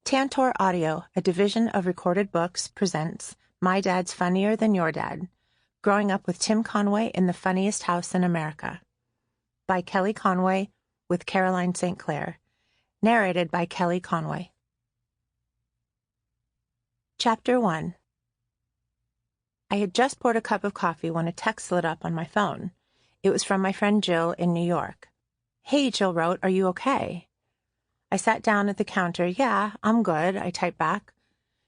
Tantor Audio, a division of Recorded Books, presents My Dad's Funnier Than Your Dad, Growing Up with Tim Conway in the Funniest House in America, by Kelly Conway with Caroline St. Clair, narrated by Kelly Conway. Chapter 1. I had just poured a cup of coffee when a text lit up on my phone. It was from my friend Jill in New York. "Hey," Jill wrote, "are you okay?" I sat down at the counter. "Yeah, I'm good," I typed back.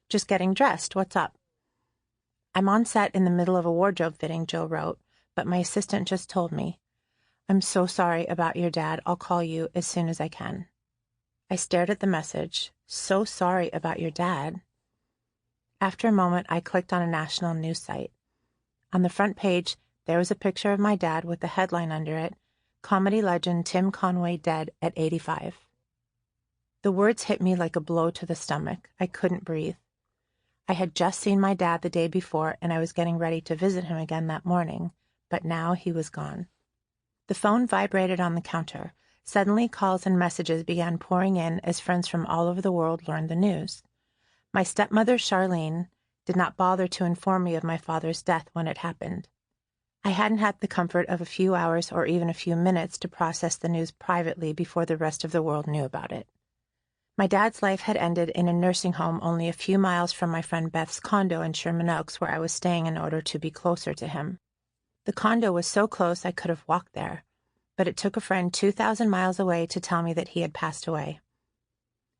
"Just getting dressed. What's up?" "I'm on set in the middle of a wardrobe fitting," Jill wrote, "but my assistant just told me. I'm so sorry about your dad. I'll call you as soon as I can." I stared at the message. So sorry about your dad. After a moment, I clicked on a national news site. On the front page, there was a picture of my dad with the headline under it, "Comedy legend Tim Conway dead at 85. The words hit me like a blow to the stomach. I couldn't breathe. I had just seen my dad the day before, and I was getting ready to visit him again that morning, but now he was gone. The phone vibrated on the counter. Suddenly, calls and messages began pouring in as friends from all over the world learned the news. My stepmother, Charlene, did not bother to inform me of my father's death when it happened. I hadn't had the comfort of a few hours or even a few minutes to process the news privately before the rest of the world knew about it. My dad's life had ended in a nursing home only a few miles from my friend Beth's condo in Sherman Oaks, where I was staying in order to be closer to him. The condo was so close I could have walked there, but it took a friend 2,000 miles away to tell me that he had passed away.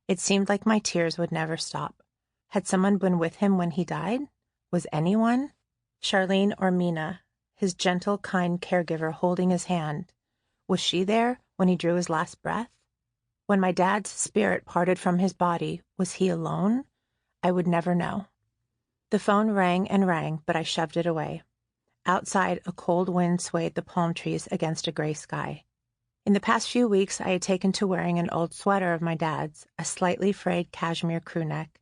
It seemed like my tears would never stop. Had someone been with him when he died? Was anyone? Charlene or Mina, his gentle, kind caregiver holding his hand. Was she there when he drew his last breath? When my dad's spirit parted from his body, was he alone? I would never know. The phone rang and rang, but I shoved it away. Outside, a cold wind swayed the palm trees against a gray sky. In the past few weeks, I had taken to wearing an old sweater of my dad's, a slightly frayed cashmere crew neck,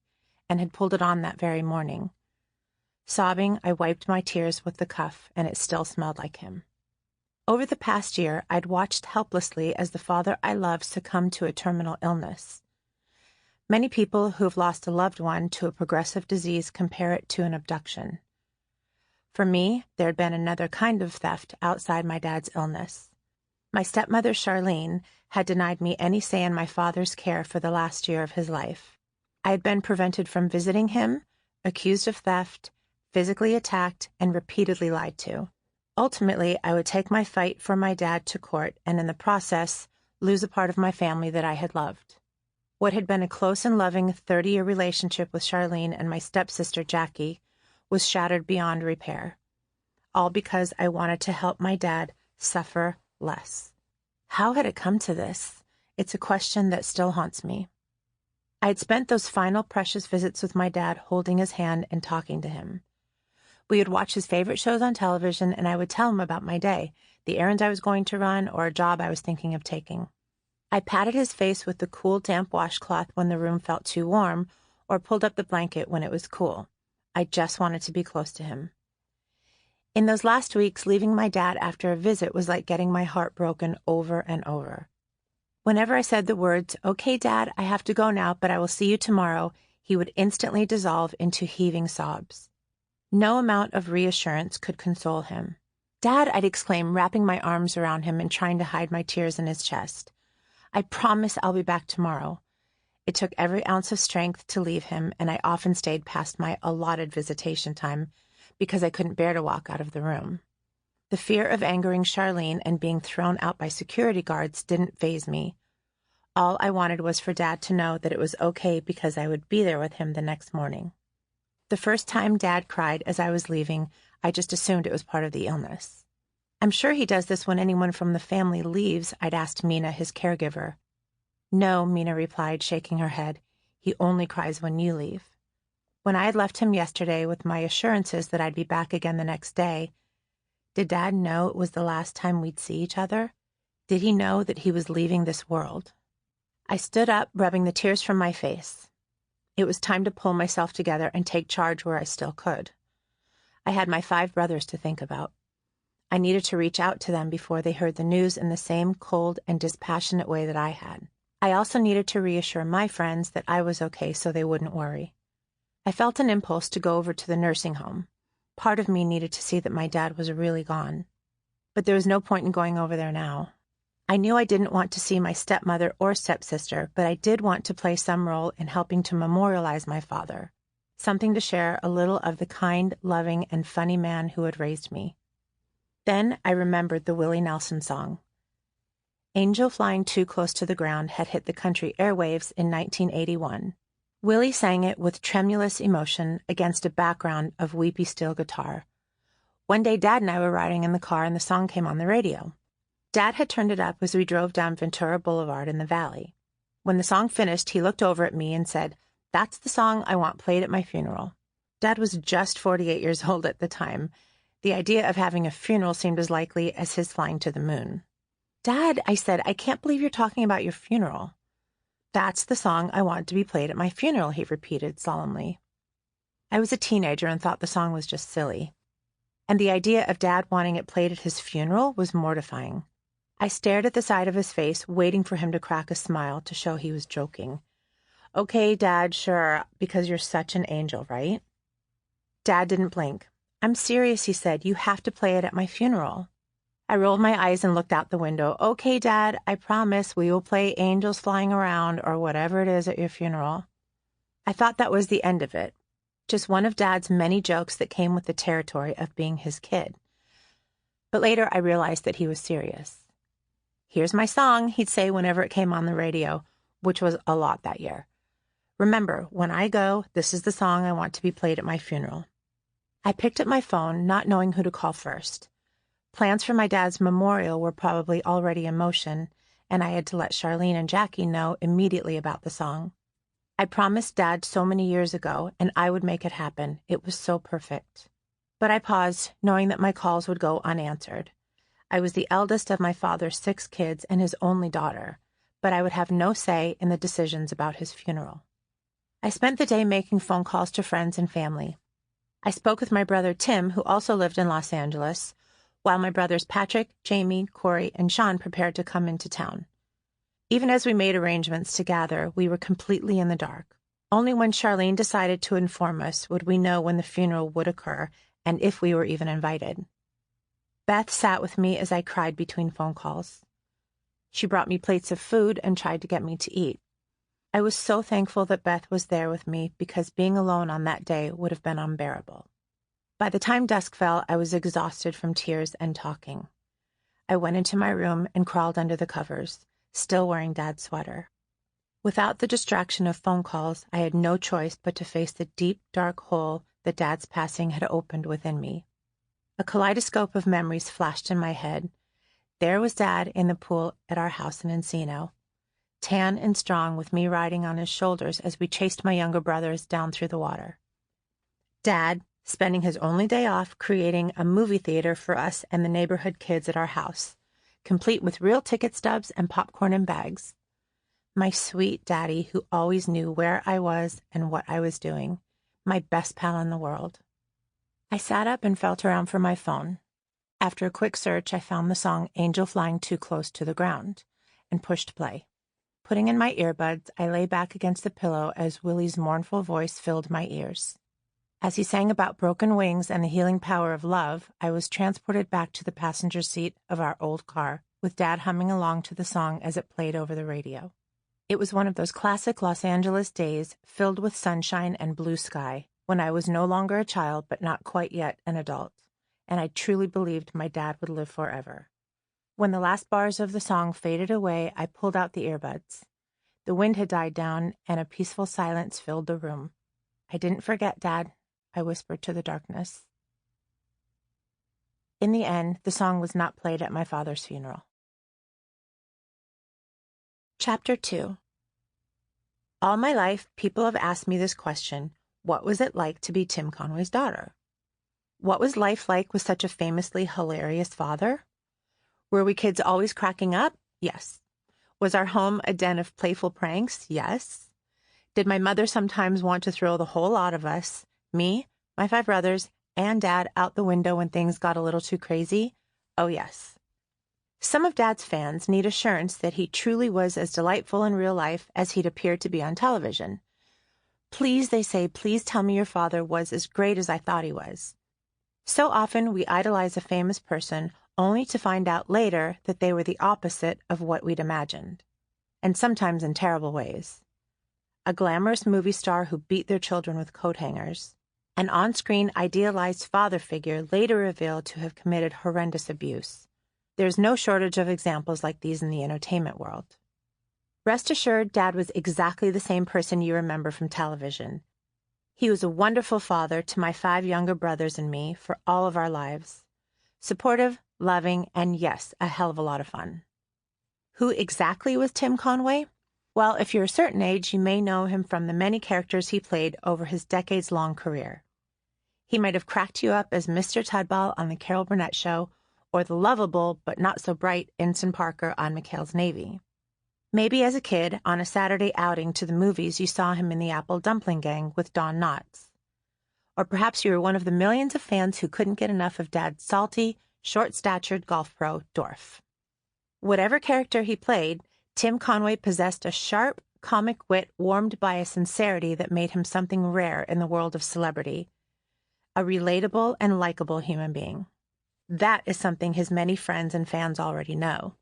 and had pulled it on that very morning. Sobbing, I wiped my tears with the cuff, and it still smelled like him. Over the past year, I'd watched helplessly as the father I loved succumbed to a terminal illness. Many people who have lost a loved one to a progressive disease compare it to an abduction. For me, there had been another kind of theft outside my dad's illness. My stepmother, Charlene, had denied me any say in my father's care for the last year of his life. I had been prevented from visiting him, accused of theft, physically attacked, and repeatedly lied to. Ultimately, I would take my fight for my dad to court and in the process lose a part of my family that I had loved. What had been a close and loving 30-year relationship with Charlene and my stepsister Jackie was shattered beyond repair. All because I wanted to help my dad suffer less. How had it come to this? It's a question that still haunts me. I had spent those final precious visits with my dad holding his hand and talking to him. We would watch his favorite shows on television, and I would tell him about my day, the errands I was going to run, or a job I was thinking of taking. I patted his face with the cool, damp washcloth when the room felt too warm, or pulled up the blanket when it was cool. I just wanted to be close to him. In those last weeks, leaving my dad after a visit was like getting my heart broken over and over. Whenever I said the words, "Okay, Dad, I have to go now, but I will see you tomorrow," he would instantly dissolve into heaving sobs. No amount of reassurance could console him. "Dad," I'd exclaim, wrapping my arms around him and trying to hide my tears in his chest. "I promise I'll be back tomorrow." It took every ounce of strength to leave him, and I often stayed past my allotted visitation time because I couldn't bear to walk out of the room. The fear of angering Charlene and being thrown out by security guards didn't faze me. All I wanted was for Dad to know that it was okay because I would be there with him the next morning. The first time Dad cried as I was leaving, I just assumed it was part of the illness. "I'm sure he does this when anyone from the family leaves," I'd asked Mina, his caregiver. "No," Mina replied, shaking her head. "He only cries when you leave." When I had left him yesterday with my assurances that I'd be back again the next day, did Dad know it was the last time we'd see each other? Did he know that he was leaving this world? I stood up, rubbing the tears from my face. It was time to pull myself together and take charge where I still could. I had my 5 brothers to think about. I needed to reach out to them before they heard the news in the same cold and dispassionate way that I had. I also needed to reassure my friends that I was okay so they wouldn't worry. I felt an impulse to go over to the nursing home. Part of me needed to see that my dad was really gone. But there was no point in going over there now. I knew I didn't want to see my stepmother or stepsister, but I did want to play some role in helping to memorialize my father, something to share a little of the kind, loving, and funny man who had raised me. Then I remembered the Willie Nelson song. Angel Flying Too Close to the Ground had hit the country airwaves in 1981. Willie sang it with tremulous emotion against a background of weepy steel guitar. One day Dad and I were riding in the car and the song came on the radio. Dad had turned it up as we drove down Ventura Boulevard in the valley. When the song finished, he looked over at me and said, "That's the song I want played at my funeral." Dad was just 48 years old at the time. The idea of having a funeral seemed as likely as his flying to the moon. "Dad," I said, "I can't believe you're talking about your funeral." "That's the song I want to be played at my funeral," he repeated solemnly. I was a teenager and thought the song was just silly. And the idea of Dad wanting it played at his funeral was mortifying. I stared at the side of his face, waiting for him to crack a smile to show he was joking. "Okay, Dad, sure, because you're such an angel, right?" Dad didn't blink. "I'm serious," he said. "You have to play it at my funeral." I rolled my eyes and looked out the window. "Okay, Dad, I promise we will play Angels Flying Around or whatever it is at your funeral." I thought that was the end of it. Just one of Dad's many jokes that came with the territory of being his kid. But later I realized that he was serious. "Here's my song," he'd say whenever it came on the radio, which was a lot that year. "Remember, when I go, this is the song I want to be played at my funeral." I picked up my phone, not knowing who to call first. Plans for my dad's memorial were probably already in motion, and I had to let Charlene and Jackie know immediately about the song. I promised Dad so many years ago, and I would make it happen. It was so perfect. But I paused, knowing that my calls would go unanswered. I was the eldest of my father's 6 kids and his only daughter, but I would have no say in the decisions about his funeral. I spent the day making phone calls to friends and family. I spoke with my brother Tim, who also lived in Los Angeles, while my brothers Patrick, Jamie, Corey, and Sean prepared to come into town. Even as we made arrangements to gather, we were completely in the dark. Only when Charlene decided to inform us would we know when the funeral would occur and if we were even invited. Beth sat with me as I cried between phone calls. She brought me plates of food and tried to get me to eat. I was so thankful that Beth was there with me because being alone on that day would have been unbearable. By the time dusk fell, I was exhausted from tears and talking. I went into my room and crawled under the covers, still wearing Dad's sweater. Without the distraction of phone calls, I had no choice but to face the deep, dark hole that Dad's passing had opened within me. A kaleidoscope of memories flashed in my head. There was Dad in the pool at our house in Encino, tan and strong with me riding on his shoulders as we chased my younger brothers down through the water. Dad, spending his only day off creating a movie theater for us and the neighborhood kids at our house, complete with real ticket stubs and popcorn in bags. My sweet Daddy who always knew where I was and what I was doing, my best pal in the world. I sat up and felt around for my phone. After a quick search, I found the song Angel Flying Too Close to the Ground and pushed play. Putting in my earbuds, I lay back against the pillow as Willie's mournful voice filled my ears. As he sang about broken wings and the healing power of love, I was transported back to the passenger seat of our old car, with Dad humming along to the song as it played over the radio. It was one of those classic Los Angeles days filled with sunshine and blue sky, when I was no longer a child but not quite yet an adult, and I truly believed my dad would live forever. When the last bars of the song faded away, I pulled out the earbuds. The wind had died down, and a peaceful silence filled the room. "I didn't forget, Dad," I whispered to the darkness. In the end, the song was not played at my father's funeral. Chapter 2. All my life, people have asked me this question: what was it like to be Tim Conway's daughter? What was life like with such a famously hilarious father? Were we kids always cracking up? Yes. Was our home a den of playful pranks? Yes. Did my mother sometimes want to throw the whole lot of us, me, my 5 brothers, and Dad, out the window when things got a little too crazy? Oh, yes. Some of Dad's fans need assurance that he truly was as delightful in real life as he'd appeared to be on television. Please, they say, please tell me your father was as great as I thought he was. So often we idolize a famous person only to find out later that they were the opposite of what we'd imagined, and sometimes in terrible ways. A glamorous movie star who beat their children with coat hangers, an on-screen idealized father figure later revealed to have committed horrendous abuse. There's no shortage of examples like these in the entertainment world. Rest assured, Dad was exactly the same person you remember from television. He was a wonderful father to my 5 younger brothers and me for all of our lives. Supportive, loving, and yes, a hell of a lot of fun. Who exactly was Tim Conway? Well, if you're a certain age, you may know him from the many characters he played over his decades-long career. He might have cracked you up as Mr. Tudball on the Carol Burnett Show, or the lovable but not so bright Ensign Parker on McHale's Navy. Maybe as a kid, on a Saturday outing to the movies, you saw him in the Apple Dumpling Gang with Don Knotts. Or perhaps you were one of the millions of fans who couldn't get enough of Dad's salty, short-statured golf pro, Dorf. Whatever character he played, Tim Conway possessed a sharp, comic wit warmed by a sincerity that made him something rare in the world of celebrity, a relatable and likable human being. That is something his many friends and fans already know.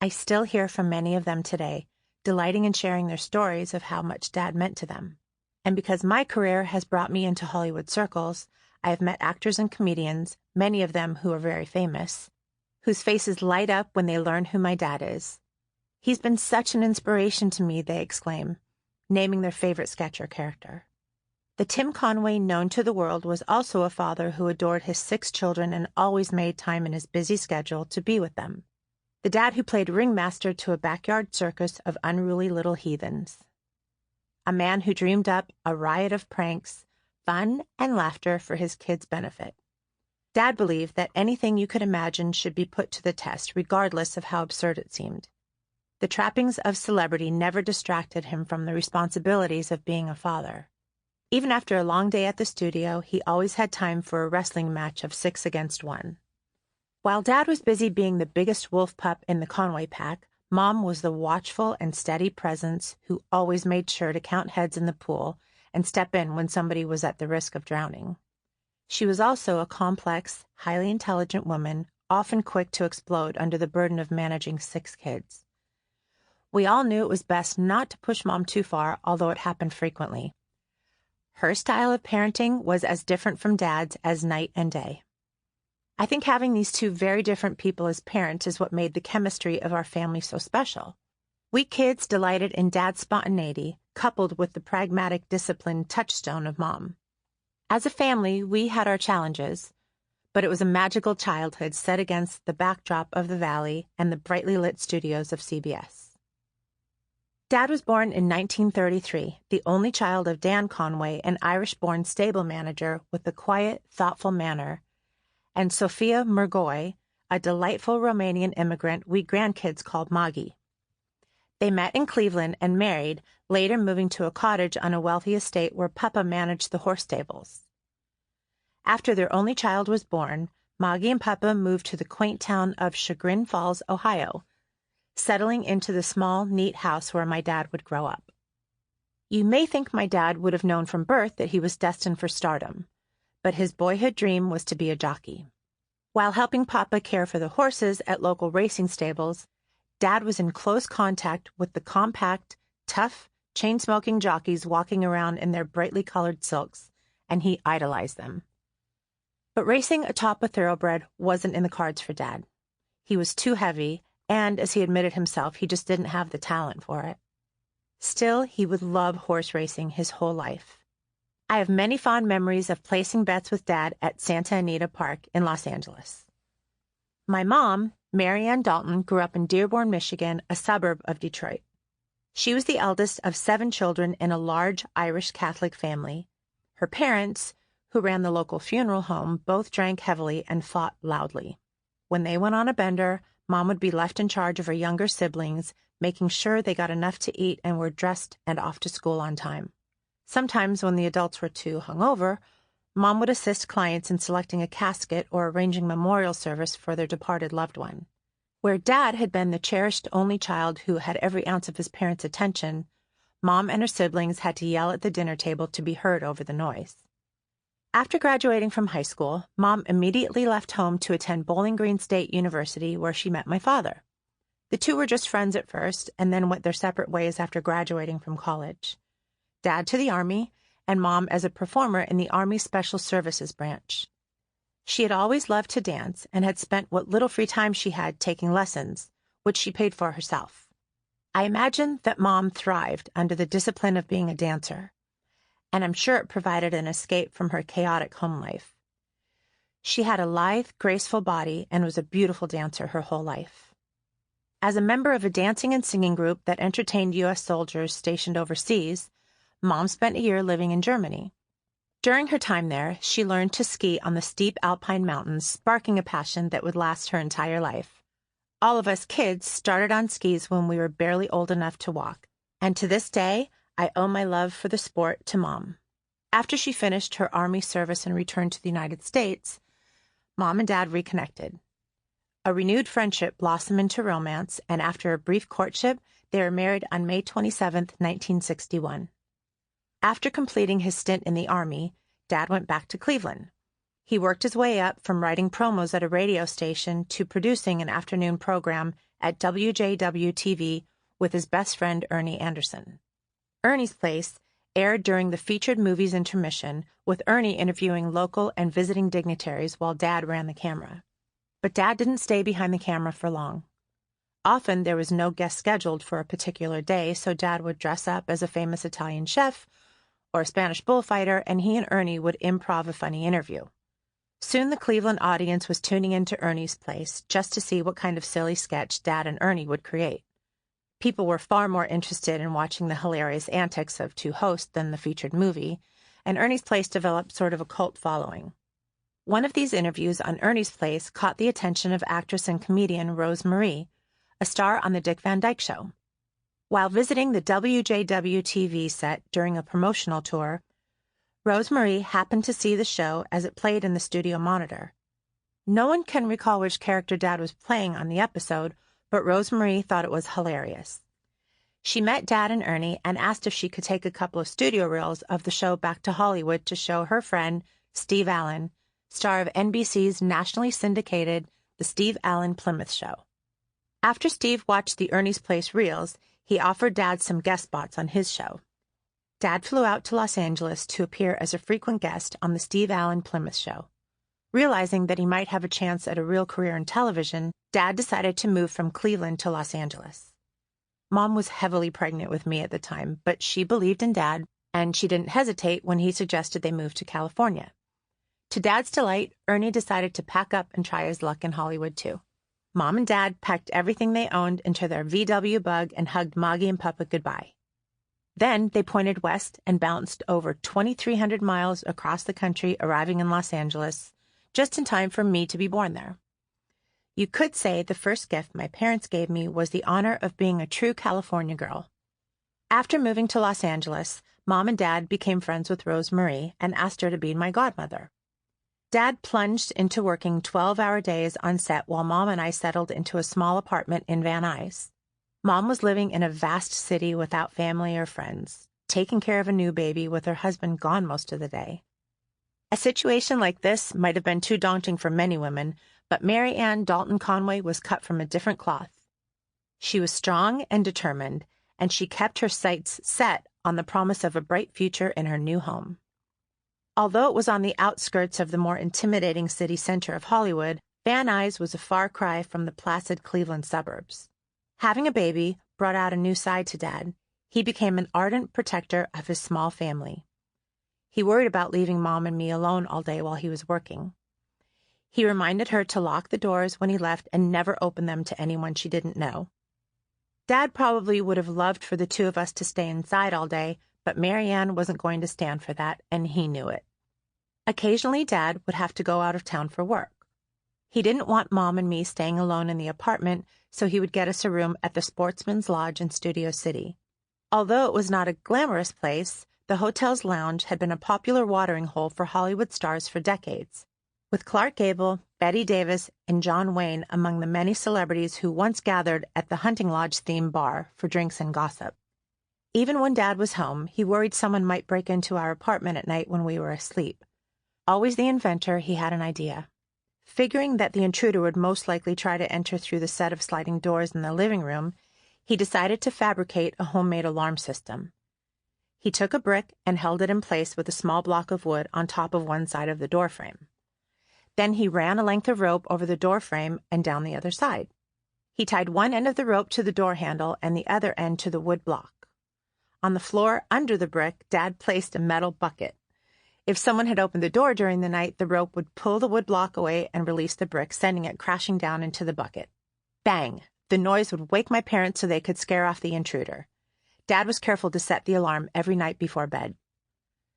I still hear from many of them today, delighting in sharing their stories of how much Dad meant to them. And because my career has brought me into Hollywood circles, I have met actors and comedians, many of them who are very famous, whose faces light up when they learn who my dad is. He's been such an inspiration to me, they exclaim, naming their favorite sketch or character. The Tim Conway known to the world was also a father who adored his 6 children and always made time in his busy schedule to be with them. The dad who played ringmaster to a backyard circus of unruly little heathens. A man who dreamed up a riot of pranks, fun, and laughter for his kids' benefit. Dad believed that anything you could imagine should be put to the test, regardless of how absurd it seemed. The trappings of celebrity never distracted him from the responsibilities of being a father. Even after a long day at the studio, he always had time for a wrestling match of 6 against 1. While Dad was busy being the biggest wolf pup in the Conway pack, Mom was the watchful and steady presence who always made sure to count heads in the pool and step in when somebody was at the risk of drowning. She was also a complex, highly intelligent woman, often quick to explode under the burden of managing 6 kids. We all knew it was best not to push Mom too far, although it happened frequently. Her style of parenting was as different from Dad's as night and day. I think having these 2 very different people as parents is what made the chemistry of our family so special. We kids delighted in Dad's spontaneity, coupled with the pragmatic, disciplined touchstone of Mom. As a family, we had our challenges, but it was a magical childhood set against the backdrop of the Valley and the brightly lit studios of CBS. Dad was born in 1933, the only child of Dan Conway, an Irish-born stable manager with a quiet, thoughtful manner, and Sophia Murgoy, a delightful Romanian immigrant we grandkids called Maggie. They met in Cleveland and married, later moving to a cottage on a wealthy estate where Papa managed the horse stables. After their only child was born, Maggie and Papa moved to the quaint town of Chagrin Falls, Ohio, settling into the small, neat house where my dad would grow up. You may think my dad would have known from birth that he was destined for stardom, but his boyhood dream was to be a jockey. While helping Papa care for the horses at local racing stables, Dad was in close contact with the compact, tough, chain-smoking jockeys walking around in their brightly colored silks, and he idolized them. But racing atop a thoroughbred wasn't in the cards for Dad. He was too heavy, and, as he admitted himself, he just didn't have the talent for it. Still, he would love horse racing his whole life. I have many fond memories of placing bets with Dad at Santa Anita Park in Los Angeles. My mom, Mary Ann Dalton, grew up in Dearborn, Michigan, a suburb of Detroit. She was the eldest of 7 children in a large Irish Catholic family. Her parents, who ran the local funeral home, both drank heavily and fought loudly. When they went on a bender, Mom would be left in charge of her younger siblings, making sure they got enough to eat and were dressed and off to school on time. Sometimes, when the adults were too hungover, Mom would assist clients in selecting a casket or arranging memorial service for their departed loved one. Where Dad had been the cherished only child who had every ounce of his parents' attention, Mom and her siblings had to yell at the dinner table to be heard over the noise. After graduating from high school, Mom immediately left home to attend Bowling Green State University, where she met my father. The two were just friends at first, and then went their separate ways after graduating from college. Dad to the Army, and Mom as a performer in the Army Special Services branch. She had always loved to dance and had spent what little free time she had taking lessons, which she paid for herself. I imagine that Mom thrived under the discipline of being a dancer, and I'm sure it provided an escape from her chaotic home life. She had a lithe, graceful body and was a beautiful dancer her whole life. As a member of a dancing and singing group that entertained U.S. soldiers stationed overseas, Mom spent a year living in Germany. During her time there, she learned to ski on the steep alpine mountains, sparking a passion that would last her entire life. All of us kids started on skis when we were barely old enough to walk, and to this day, I owe my love for the sport to Mom. After she finished her Army service and returned to the United States, Mom and Dad reconnected. A renewed friendship blossomed into romance, and after a brief courtship, they were married on May 27, 1961. After completing his stint in the Army, Dad went back to Cleveland. He worked his way up from writing promos at a radio station to producing an afternoon program at WJW-TV with his best friend Ernie Anderson. Ernie's Place aired during the featured movies intermission, with Ernie interviewing local and visiting dignitaries while Dad ran the camera. But Dad didn't stay behind the camera for long. Often there was no guest scheduled for a particular day, so Dad would dress up as a famous Italian chef or a Spanish bullfighter, and he and Ernie would improv a funny interview. Soon the Cleveland audience was tuning into Ernie's Place just to see what kind of silly sketch Dad and Ernie would create. People were far more interested in watching the hilarious antics of two hosts than the featured movie, and Ernie's Place developed sort of a cult following. One of these interviews on Ernie's Place caught the attention of actress and comedian Rose Marie, a star on The Dick Van Dyke Show. While visiting the WJW-TV set during a promotional tour, Rose Marie happened to see the show as it played in the studio monitor. No one can recall which character Dad was playing on the episode, but Rose Marie thought it was hilarious. She met Dad and Ernie and asked if she could take a couple of studio reels of the show back to Hollywood to show her friend, Steve Allen, star of NBC's nationally syndicated The Steve Allen Plymouth Show. After Steve watched the Ernie's Place reels, he offered Dad some guest spots on his show. Dad flew out to Los Angeles to appear as a frequent guest on the Steve Allen Plymouth Show. Realizing that he might have a chance at a real career in television, Dad decided to move from Cleveland to Los Angeles. Mom was heavily pregnant with me at the time, but she believed in Dad, and she didn't hesitate when he suggested they move to California. To Dad's delight, Ernie decided to pack up and try his luck in Hollywood too. Mom and Dad packed everything they owned into their VW Bug and hugged Moggy and Papa goodbye. Then they pointed west and bounced over 2,300 miles across the country, arriving in Los Angeles, just in time for me to be born there. You could say the first gift my parents gave me was the honor of being a true California girl. After moving to Los Angeles, Mom and Dad became friends with Rose Marie and asked her to be my godmother. Dad plunged into working 12-hour days on set while Mom and I settled into a small apartment in Van Nuys. Mom was living in a vast city without family or friends, taking care of a new baby with her husband gone most of the day. A situation like this might have been too daunting for many women, but Mary Ann Dalton Conway was cut from a different cloth. She was strong and determined, and she kept her sights set on the promise of a bright future in her new home. Although it was on the outskirts of the more intimidating city center of Hollywood, Van Nuys was a far cry from the placid Cleveland suburbs. Having a baby brought out a new side to Dad. He became an ardent protector of his small family. He worried about leaving Mom and me alone all day while he was working. He reminded her to lock the doors when he left and never open them to anyone she didn't know. Dad probably would have loved for the two of us to stay inside all day, but Mary Ann wasn't going to stand for that, and he knew it. Occasionally, Dad would have to go out of town for work. He didn't want Mom and me staying alone in the apartment, so he would get us a room at the Sportsman's Lodge in Studio City. Although it was not a glamorous place, the hotel's lounge had been a popular watering hole for Hollywood stars for decades. with Clark Gable, Betty Davis, and John Wayne among the many celebrities who once gathered at the Hunting Lodge-themed bar for drinks and gossip. Even when Dad was home, he worried someone might break into our apartment at night when we were asleep. Always the inventor, he had an idea. Figuring that the intruder would most likely try to enter through the set of sliding doors in the living room, he decided to fabricate a homemade alarm system. He took a brick and held it in place with a small block of wood on top of one side of the door frame. Then he ran a length of rope over the door frame and down the other side. He tied one end of the rope to the door handle and the other end to the wood block. On the floor under the brick, Dad placed a metal bucket. If someone had opened the door during the night, the rope would pull the wood block away and release the brick, sending it crashing down into the bucket. Bang! The noise would wake my parents so they could scare off the intruder. Dad was careful to set the alarm every night before bed.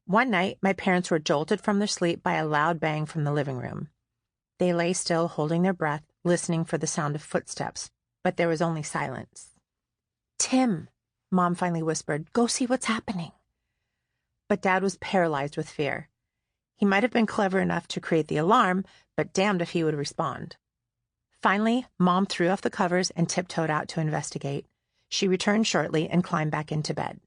One night, my parents were jolted from their sleep by a loud bang from the living room. They lay still, holding their breath, listening for the sound of footsteps, but there was only silence. "Tim," Mom finally whispered, "go see what's happening." But Dad was paralyzed with fear. He might have been clever enough to create the alarm, but damned if he would respond. Finally, Mom threw off the covers and tiptoed out to investigate. She returned shortly and climbed back into bed.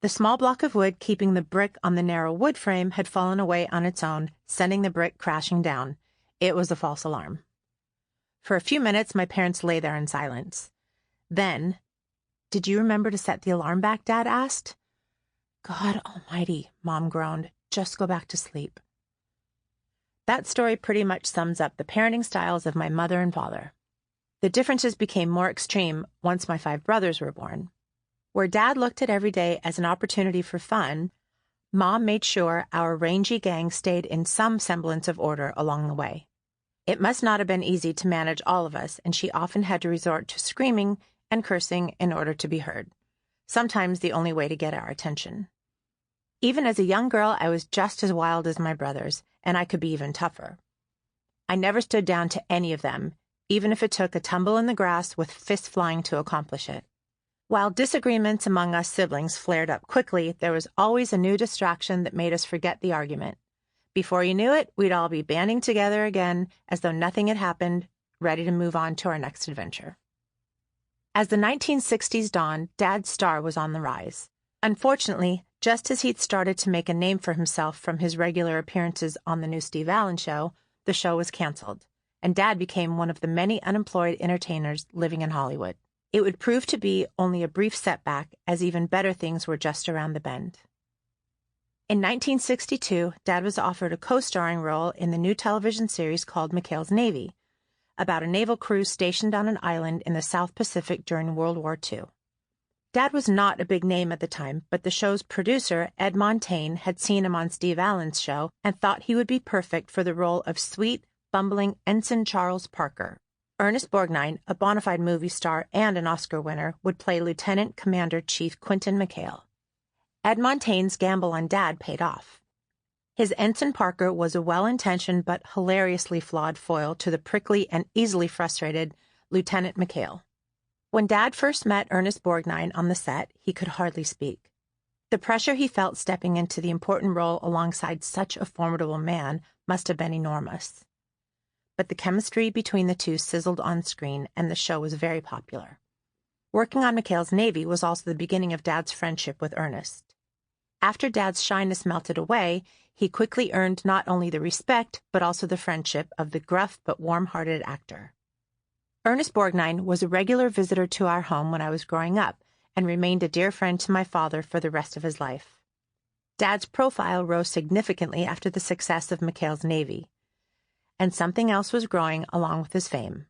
The small block of wood keeping the brick on the narrow wood frame had fallen away on its own, sending the brick crashing down. It was a false alarm. For a few minutes, my parents lay there in silence. Then, "Did you remember to set the alarm back?" Dad asked. "God almighty," Mom groaned. "Just go back to sleep." That story pretty much sums up the parenting styles of my mother and father. The differences became more extreme once my 5 brothers were born. Where Dad looked at every day as an opportunity for fun, Mom made sure our rangy gang stayed in some semblance of order along the way. It must not have been easy to manage all of us, and she often had to resort to screaming and cursing in order to be heard, sometimes the only way to get our attention. Even as a young girl, I was just as wild as my brothers, and I could be even tougher. I never stood down to any of them, even if it took a tumble in the grass with fists flying to accomplish it. While disagreements among us siblings flared up quickly, there was always a new distraction that made us forget the argument. Before you knew it, we'd all be banding together again as though nothing had happened, ready to move on to our next adventure. As the 1960s dawned, Dad's star was on the rise. Unfortunately, just as he'd started to make a name for himself from his regular appearances on the new Steve Allen Show, the show was canceled, and Dad became one of the many unemployed entertainers living in Hollywood. It would prove to be only a brief setback, as even better things were just around the bend. In 1962, Dad was offered a co-starring role in the new television series called McHale's Navy, about a naval crew stationed on an island in the South Pacific during World War II. Dad was not a big name at the time, but the show's producer, Ed Montaigne, had seen him on Steve Allen's show and thought he would be perfect for the role of sweet, bumbling Ensign Charles Parker. Ernest Borgnine, a bona fide movie star and an Oscar winner, would play Lieutenant Commander Chief Quentin McHale. Ed Montaigne's gamble on Dad paid off. His Ensign Parker was a well-intentioned but hilariously flawed foil to the prickly and easily frustrated Lieutenant McHale. When Dad first met Ernest Borgnine on the set, he could hardly speak. The pressure he felt stepping into the important role alongside such a formidable man must have been enormous. But the chemistry between the two sizzled on screen, and the show was very popular. Working on McHale's Navy was also the beginning of Dad's friendship with Ernest. After Dad's shyness melted away, he quickly earned not only the respect, but also the friendship of the gruff but warm-hearted actor. Ernest Borgnine was a regular visitor to our home when I was growing up, and remained a dear friend to my father for the rest of his life. Dad's profile rose significantly after the success of McHale's Navy, and something else was growing along with his fame.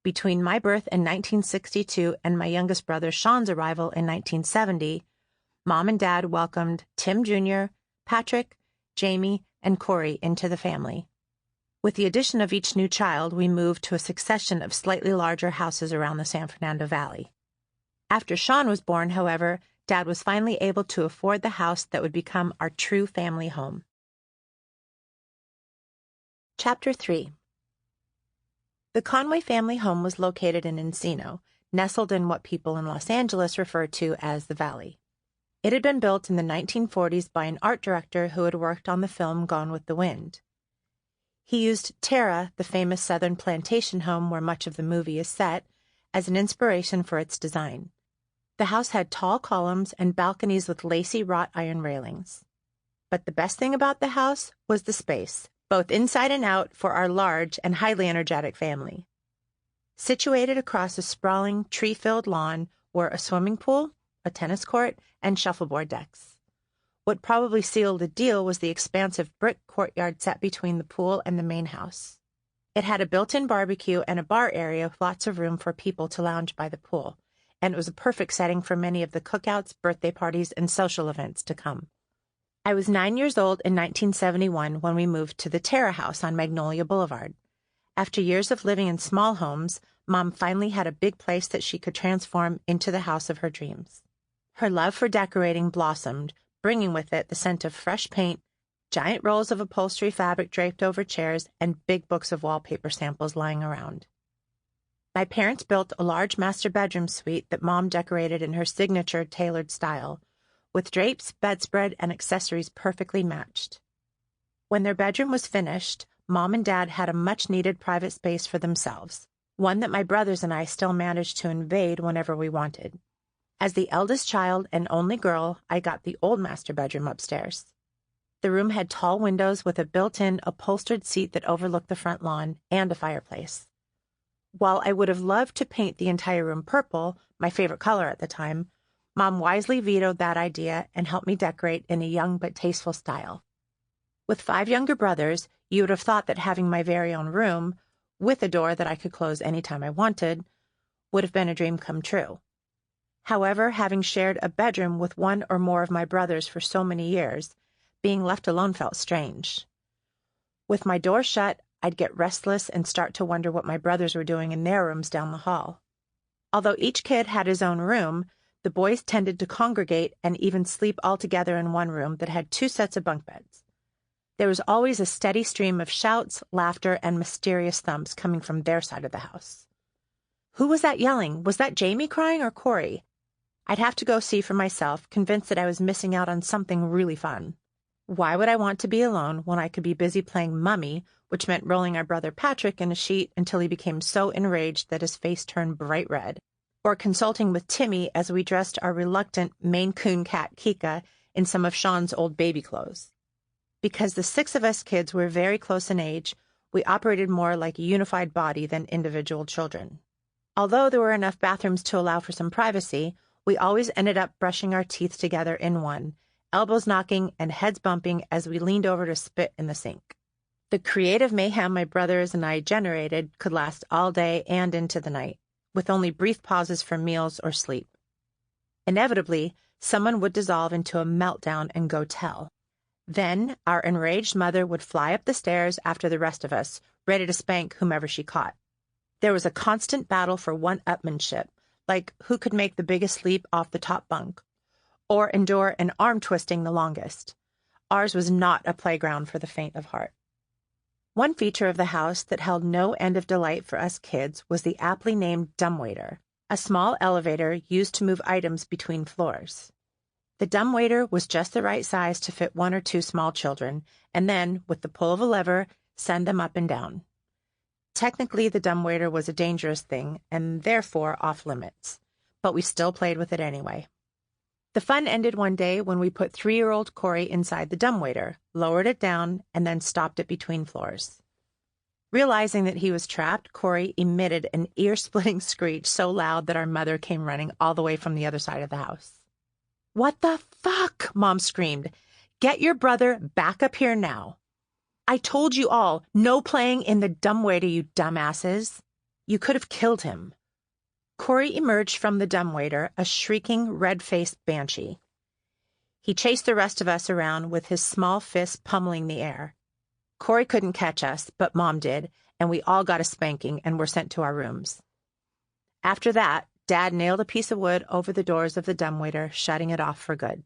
Between my birth in 1962 and my youngest brother Sean's arrival in 1970, Mom and Dad welcomed Tim Jr., Patrick, Jamie, and Corey into the family. With the addition of each new child, we moved to a succession of slightly larger houses around the San Fernando Valley. After Sean was born, however, Dad was finally able to afford the house that would become our true family home. Chapter 3. The Conway family home was located in Encino, nestled in what people in Los Angeles refer to as the Valley. It had been built in the 1940s by an art director who had worked on the film Gone with the Wind. He used Tara, the famous Southern plantation home where much of the movie is set, as an inspiration for its design. The house had tall columns and balconies with lacy wrought iron railings. But the best thing about the house was the space, both inside and out, for our large and highly energetic family. Situated across a sprawling, tree-filled lawn were a swimming pool, a tennis court, and shuffleboard decks. What probably sealed the deal was the expansive brick courtyard set between the pool and the main house. It had a built-in barbecue and a bar area with lots of room for people to lounge by the pool, and it was a perfect setting for many of the cookouts, birthday parties, and social events to come. I was 9 years old in 1971 when we moved to the Tara house on Magnolia Boulevard. After years of living in small homes, Mom finally had a big place that she could transform into the house of her dreams. Her love for decorating blossomed, bringing with it the scent of fresh paint, giant rolls of upholstery fabric draped over chairs, and big books of wallpaper samples lying around. My parents built a large master bedroom suite that Mom decorated in her signature tailored style, with drapes, bedspread, and accessories perfectly matched. When their bedroom was finished, Mom and Dad had a much-needed private space for themselves, one that my brothers and I still managed to invade whenever we wanted. As the eldest child and only girl, I got the old master bedroom upstairs. The room had tall windows with a built-in upholstered seat that overlooked the front lawn and a fireplace. While I would have loved to paint the entire room purple, my favorite color at the time, Mom wisely vetoed that idea and helped me decorate in a young but tasteful style. With 5 younger brothers, you would have thought that having my very own room, with a door that I could close anytime I wanted, would have been a dream come true. However, having shared a bedroom with one or more of my brothers for so many years, being left alone felt strange. With my door shut, I'd get restless and start to wonder what my brothers were doing in their rooms down the hall. Although each kid had his own room, the boys tended to congregate and even sleep all together in one room that had 2 sets of bunk beds. There was always a steady stream of shouts, laughter, and mysterious thumps coming from their side of the house. Who was that yelling? Was that Jamie crying or Corey? I'd have to go see for myself, convinced that I was missing out on something really fun. Why would I want to be alone when I could be busy playing mummy, which meant rolling our brother Patrick in a sheet until he became so enraged that his face turned bright red, or consulting with Timmy as we dressed our reluctant Maine Coon cat Kika in some of Sean's old baby clothes. Because the 6 of us kids were very close in age, we operated more like a unified body than individual children. Although there were enough bathrooms to allow for some privacy, we always ended up brushing our teeth together in one, elbows knocking and heads bumping as we leaned over to spit in the sink. The creative mayhem my brothers and I generated could last all day and into the night, with only brief pauses for meals or sleep. Inevitably, someone would dissolve into a meltdown and go tell. Then our enraged mother would fly up the stairs after the rest of us, ready to spank whomever she caught. There was a constant battle for one-upmanship, like who could make the biggest leap off the top bunk, or endure an arm twisting the longest. Ours was not a playground for the faint of heart. One feature of the house that held no end of delight for us kids was the aptly named dumbwaiter, a small elevator used to move items between floors. The dumbwaiter was just the right size to fit 1 or 2 small children, and then, with the pull of a lever, send them up and down. Technically, the dumbwaiter was a dangerous thing, and therefore off limits, but we still played with it anyway. The fun ended one day when we put 3-year-old Corey inside the dumbwaiter, lowered it down, and then stopped it between floors. Realizing that he was trapped, Corey emitted an ear-splitting screech so loud that our mother came running all the way from the other side of the house. "What the fuck?" Mom screamed. "Get your brother back up here now. I told you all, no playing in the dumbwaiter, you dumbasses. You could have killed him." Corey emerged from the dumbwaiter, a shrieking, red-faced banshee. He chased the rest of us around with his small fist pummeling the air. Corey couldn't catch us, but Mom did, and we all got a spanking and were sent to our rooms. After that, Dad nailed a piece of wood over the doors of the dumbwaiter, shutting it off for good.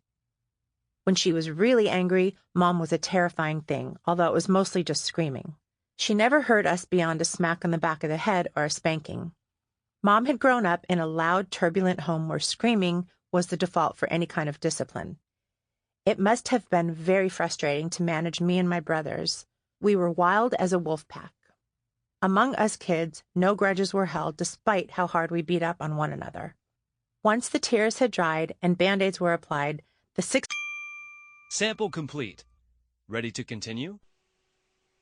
When she was really angry, Mom was a terrifying thing, although it was mostly just screaming. She never hurt us beyond a smack on the back of the head or a spanking. Mom had grown up in a loud, turbulent home where screaming was the default for any kind of discipline. It must have been very frustrating to manage me and my brothers, We were wild as a wolf pack. Among us kids, no grudges were held despite how hard we beat up on one another. Once the tears had dried and Band-Aids were applied, the six... Sample complete. Ready to continue?